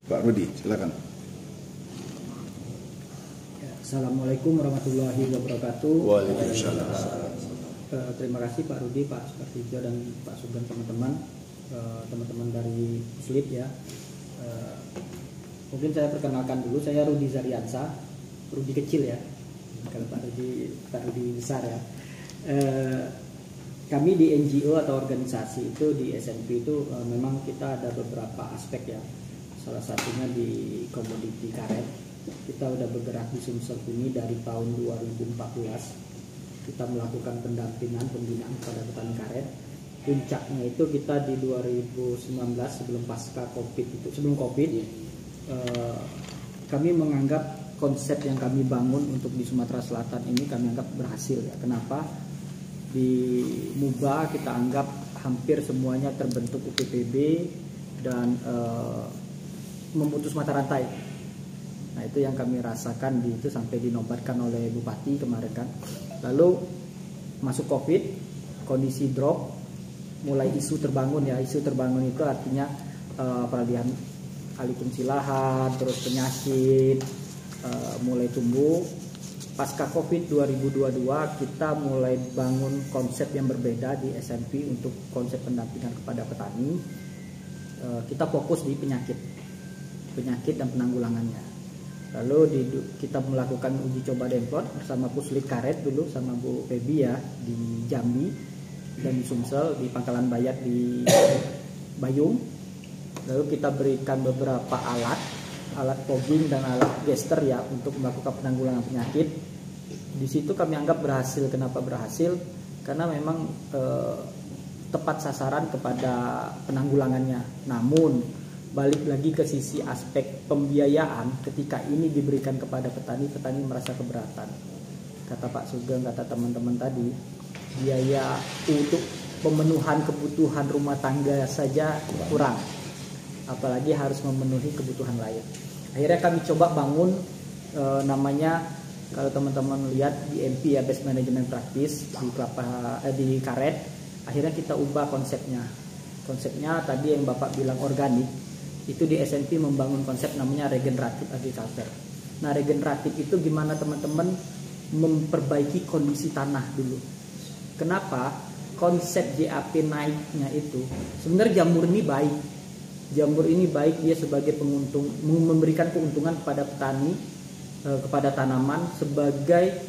Pak Rudi, silakan. Assalamualaikum warahmatullahi wabarakatuh. Waalaikumsalam. Terima kasih Pak Rudi, Pak Supartijo, dan Pak Sugeng, teman-teman dari Slip ya. Mungkin saya perkenalkan dulu, saya Rudi Zariansa, Rudi kecil ya. Kalau Pak Rudi besar ya. Kami di NGO atau organisasi itu di SNP itu memang kita ada beberapa aspek ya. Salah satunya di komoditi karet. Kita udah bergerak di Sumsel ini dari tahun 2014. Kita melakukan pendampingan pembinaan kepada petani karet. Puncaknya itu kita di 2019 sebelum pasca Covid itu, sebelum Covid kami menganggap konsep yang kami bangun untuk di Sumatera Selatan ini kami anggap berhasil ya. Kenapa? Di Muba kita anggap hampir semuanya terbentuk UPPB dan memutus mata rantai. Nah itu yang kami rasakan di itu sampai dinobatkan oleh Bupati kemarin kan. Lalu masuk Covid, kondisi drop, mulai isu terbangun ya. Isu terbangun itu artinya peralihan alih fungsi lahan, terus penyakit mulai tumbuh. Pasca Covid 2022 kita mulai bangun konsep yang berbeda di SNP untuk konsep pendampingan kepada petani. Kita fokus di penyakit dan penanggulangannya. Lalu kita melakukan uji coba Demplot bersama Puslit Karet dulu sama Bu Febi ya di Jambi dan di Sumsel, di Pangkalan Bayat di Bayung. Lalu kita berikan beberapa alat fogging dan alat gester ya untuk melakukan penanggulangan penyakit. Di situ kami anggap berhasil. Kenapa berhasil? Karena memang tepat sasaran kepada penanggulangannya. Namun balik lagi ke sisi aspek pembiayaan, ketika ini diberikan kepada petani merasa keberatan. Kata Pak Sugeng, kata teman-teman tadi, biaya untuk pemenuhan kebutuhan rumah tangga saja kurang, apalagi harus memenuhi kebutuhan lain. Akhirnya kami coba bangun namanya, kalau teman-teman lihat di MP ya, Best Management Practice di karet. Akhirnya kita ubah konsepnya. Konsepnya tadi yang Bapak bilang organik, itu di SNP membangun konsep namanya regeneratif agriculture. Nah regeneratif itu gimana teman-teman? Memperbaiki kondisi tanah dulu. Kenapa? Konsep JAP naiknya itu sebenarnya jamur ini baik. Jamur ini baik, dia sebagai penguntung, memberikan keuntungan kepada petani, kepada tanaman sebagai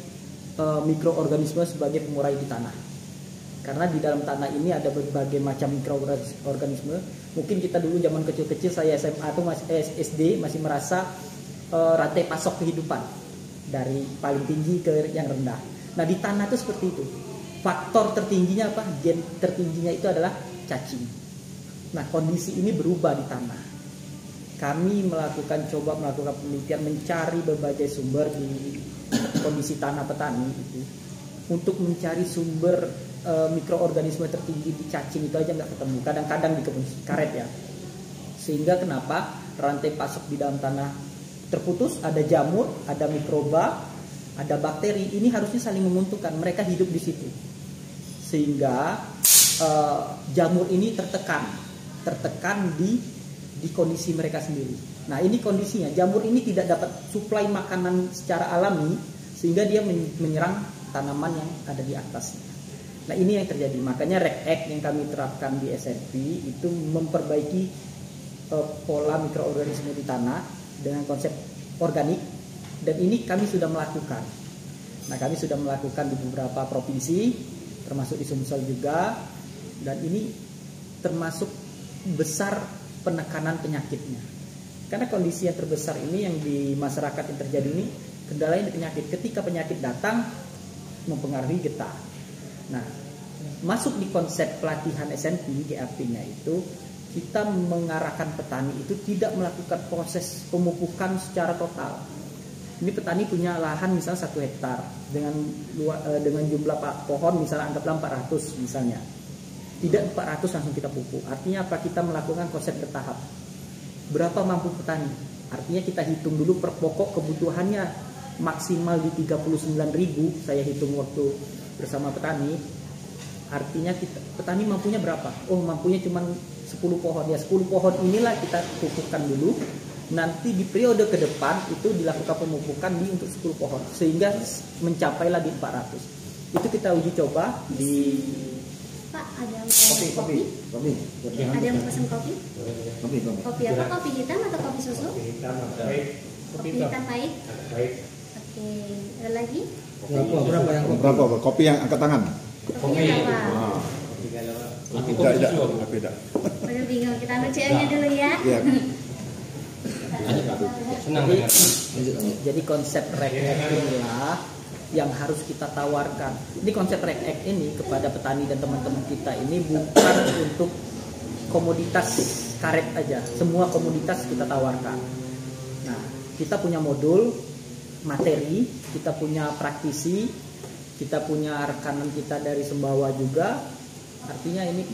mikroorganisme, sebagai pengurai di tanah. Karena di dalam tanah ini ada berbagai macam mikroorganisme. Mungkin kita dulu zaman kecil-kecil, saya SMA atau SD masih merasa rantai pasok kehidupan dari paling tinggi ke yang rendah. Nah di tanah itu seperti itu. Faktor tertingginya apa? Gen tertingginya itu adalah cacing. Nah kondisi ini berubah di tanah. Kami melakukan penelitian, mencari berbagai sumber di kondisi tanah petani itu untuk mencari sumber mikroorganisme tertinggi di cacing itu aja nggak ketemu. Kadang-kadang di kebun karet ya. Sehingga kenapa rantai pasok di dalam tanah terputus, ada jamur, ada mikroba, ada bakteri. Ini harusnya saling menguntungkan. Mereka hidup di situ. Sehingga jamur ini tertekan di kondisi mereka sendiri. Nah ini kondisinya, jamur ini tidak dapat suplai makanan secara alami, sehingga dia menyerang tanaman yang ada di atasnya. Nah ini yang terjadi, makanya REC yang kami terapkan di SNP itu memperbaiki pola mikroorganisme di tanah dengan konsep organik, dan ini kami sudah melakukan. Nah kami sudah melakukan di beberapa provinsi, termasuk di Sumsel juga, dan ini termasuk besar penekanan penyakitnya. Karena kondisi yang terbesar ini yang di masyarakat yang terjadi ini, kendalanya penyakit. Ketika penyakit datang mempengaruhi getah. Nah, masuk di konsep pelatihan SNP, GAP-nya itu kita mengarahkan petani itu tidak melakukan proses pemupukan secara total. Ini petani punya lahan misalnya 1 hektar dengan jumlah pohon misalnya anggaplah 400 misalnya. Tidak 400 langsung kita pupuk. Artinya apa? Kita melakukan konsep bertahap. Berapa mampu petani? Artinya kita hitung dulu per pokok kebutuhannya maksimal di 39.000. Saya hitung waktu bersama petani. Artinya petani mampunya berapa? Oh mampunya cuma 10 pohon. Ya 10 pohon inilah kita pupukkan dulu. nanti di periode ke depan itu dilakukan pemupukan untuk 10 pohon sehingga mencapailah di 400. Itu kita uji coba di Pak, ada kopi? Ada yang pesan kopi? Kopi apa? Kopi hitam atau kopi susu? Kopi hitam pahit. Oke, ada lagi? Berapa? Kopi yang angkat tangan? Kopi apa? Tidak. Waduh, bingung. Kita ambil CO-nya dulu ya. Ya. Jadi konsep REK inilah yang harus kita tawarkan. Ini konsep REK ini kepada petani dan teman-teman kita ini bukan untuk komoditas karet aja, semua komoditas kita tawarkan. Nah, kita punya modul materi, kita punya praktisi, kita punya rekanan kita dari Sembawa juga. Artinya ini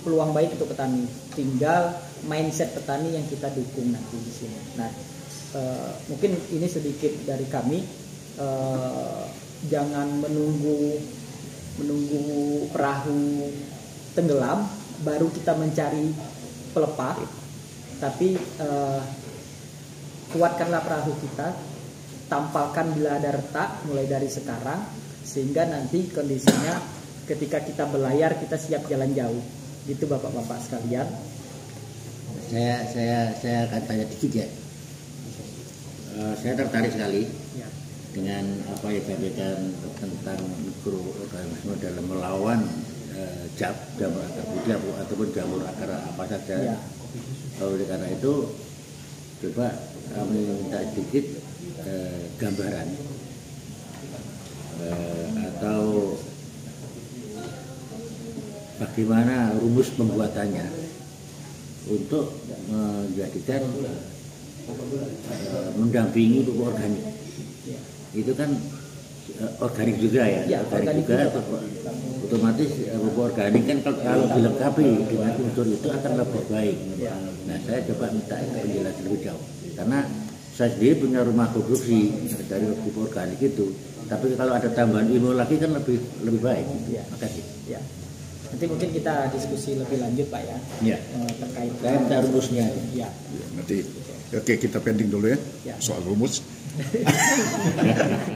peluang baik untuk petani. Tinggal mindset petani yang kita dukung nanti di sini. Nah, mungkin ini sedikit dari kami. Jangan menunggu perahu tenggelam baru kita mencari pelepah, tapi kuatkanlah perahu kita, tampalkan bila ada retak mulai dari sekarang, sehingga nanti kondisinya ketika kita berlayar kita siap jalan jauh. Gitu bapak-bapak sekalian. Saya akan tanya dikit ya. Saya tertarik sekali Ya. dengan apa yang disampaikan tentang mikroorganisme dalam melawan jamur akar budi ataupun jamur akar apa saja. Ya. Oleh karena itu, coba kami minta sedikit gambaran atau bagaimana rumus pembuatannya untuk menjadikan mendampingi pupuk organik. Itu kan organik juga ya, organik juga. Otomatis pupuk organik kan kalau dilengkapi dengan unsur itu akan lebih baik. Nah, saya coba minta penjelasan lebih jauh, karena saya sendiri punya rumah produksi dari pupuk organik itu, tapi kalau ada tambahan ilmu lagi kan lebih baik. Makasih. Ya. Nanti mungkin kita diskusi lebih lanjut Pak ya. Ya. Terkait Saya minta rumusnya. Ya. Nanti oke, kita pending dulu ya. Soal rumus.